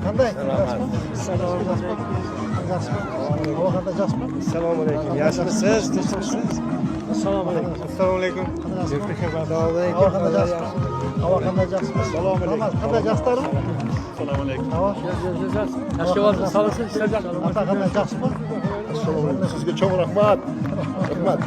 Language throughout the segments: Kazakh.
Qanday? Yaxshimi? Havo qanday yaxshimi? Assalomu alaykum. Yaxshimisiz? Tinchliksiz? Assalomu alaykum. Assalomu alaykum. Havo qanday yaxshimi? Havo qanday yaxshimi? Assalomu alaykum. Qanday yaxshilarmi? Assalomu alaykum. Havo. Tashkilot sağlasın sizler. Ata qanday yaxshimi? Assalomu alaykum. Sizga cho'ng rahmat. Rahmat.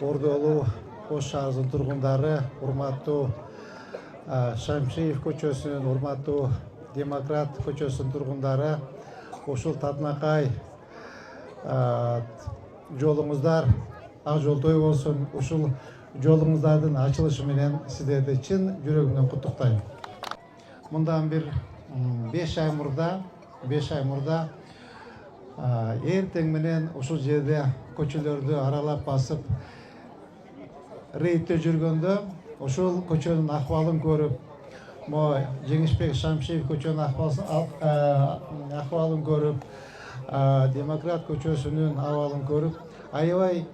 Bordoğlu Qo'sh shahrining turg'unlari, hurmatli Shamshiyev ko'chasining, hurmatli Demokrat ko'chasining turg'unlari, Oshul Tatnaqay yo'lingizlar aq yo'l to'y bo'lsin. Oshul yo'lingizlarning ochilishi bilan sizlarni chin yuragimdan qutlaqlayman. Bundan bir 5 ay murda erteng bilan oshul yerda ko'chalarda aralab basib reydde жүргөндө ошол көчөнүн акыбалын көрүп, Жеңишбек Шамшиев көчөнүн акыбалын көрүп, Демократ көчөсүнүн абалын көрүп, аябай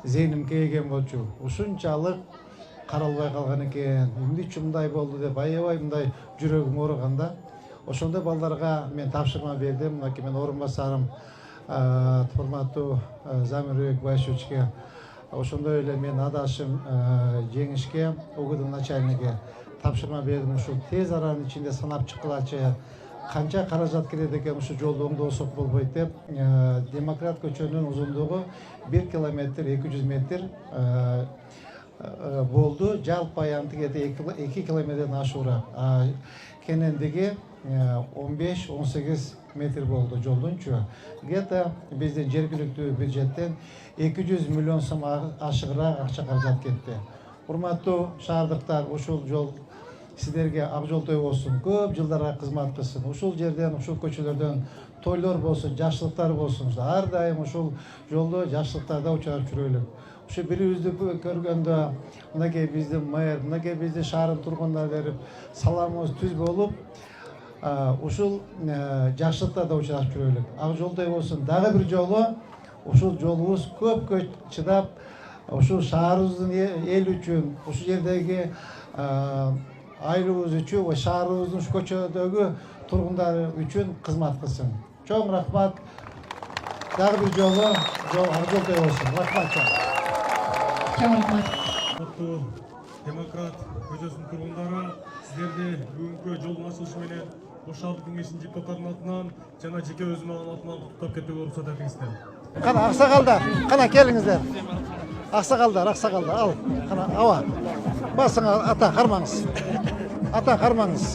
зейним кейген болчу. Ушунчалык каралбай калган экен. Эмне мындай болду деп аябай мындай жүрөгүм ооруганда, ошондой балдарга мен тапшырма бердим. Мынакей мен орун басарым урматтуу Замирбек Байшучке, ошондой эле мен адашым Жеңишке, ОГД начальниги тапшырма бердим. Ушу тез аранын ичинде санап чыккылачы канча каражат келет экен, ушу жолду оңдосок болбойт деп, Демократ көчөнүн узундугу 1 километр 200 метр болду. Жалпы аянтыгеде 2 километрден ашуура. Кенендиги 15-18 метр болду жолдунчу. Где-то биздин жергиликтүү бюджеттен 200 миллион сом ашыгыраак акча каражат кетти. Урматтуу шаардыктар, ушул жол сиздерге ак жол той болсун, көп жылдарга кызмат кылсын. Ушул жерден, ушул көчөлөрдөн тойлор болсун, жакшылыктар болсун. Ар дайым ушул жолдо жакшылыктарда учурап жүрөлүк. Ушу бирибизди көргөндө, мынакей биздин мэр, мынакей биздин шаардын тургундары берип, саламыбыз түз болуп, ушул жакшылыктарда учурап жүрөлүк. Ак жол той болсун. Дагы бир жолу ушул жолубуз көпкө чыдап, ушул шаарыбыздын эл үчүн, ушул жердеги айлыбыз үчүн ва шаарыбыздын ушу көчөдөгү тургундары үчүн кызмат кылсын. Чоң рахмат. Дагы бир жолу ак жол той болсун. Рахмат. Чоң рахмат. Демократ көчөсүнүн тургундары, сиздерди бүгүнкү жолдун ачылышы менен Ош шаардык кеңешинин депутаттарынын атынан жана жеке өзүмдүн атынан куттуктап кетүүгө уруксат этиңиздер. Кана аксагалдар, кана келиңиздер. Аксагалдар, ал. Кана аба. Басыңа ата кармаңыз. Ата кармаңыз.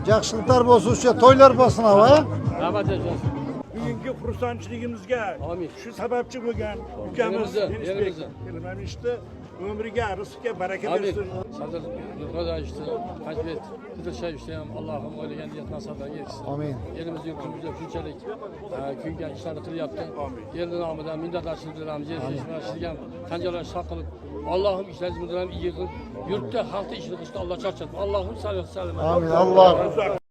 Жакшылыктар болсун, тойлор болсун аба. Bugünkü xursandchiligimizga shu sababchi bo'lgan ukamiz Jengishbek ömrüge, rızkıga baraka versin. Sadır Nurgaz'a işte, Hacbet, Kıdırşah işte, Allah'ım öyle kendi yatına sadaka geçsin. Amin. Yerimiz yurtumuzda künçelik, künge işlerini kıl yaptı. Yerden almadan mindet açıldıramız, yerleştirgen kancalar sakılıp, Allah'ım işlerimizi müdürem iyi kıl. Yurtta halkta işini kışta Allah çarçat. Allah'ım sallallahu aleyhi ve sellem. Amin. Allah.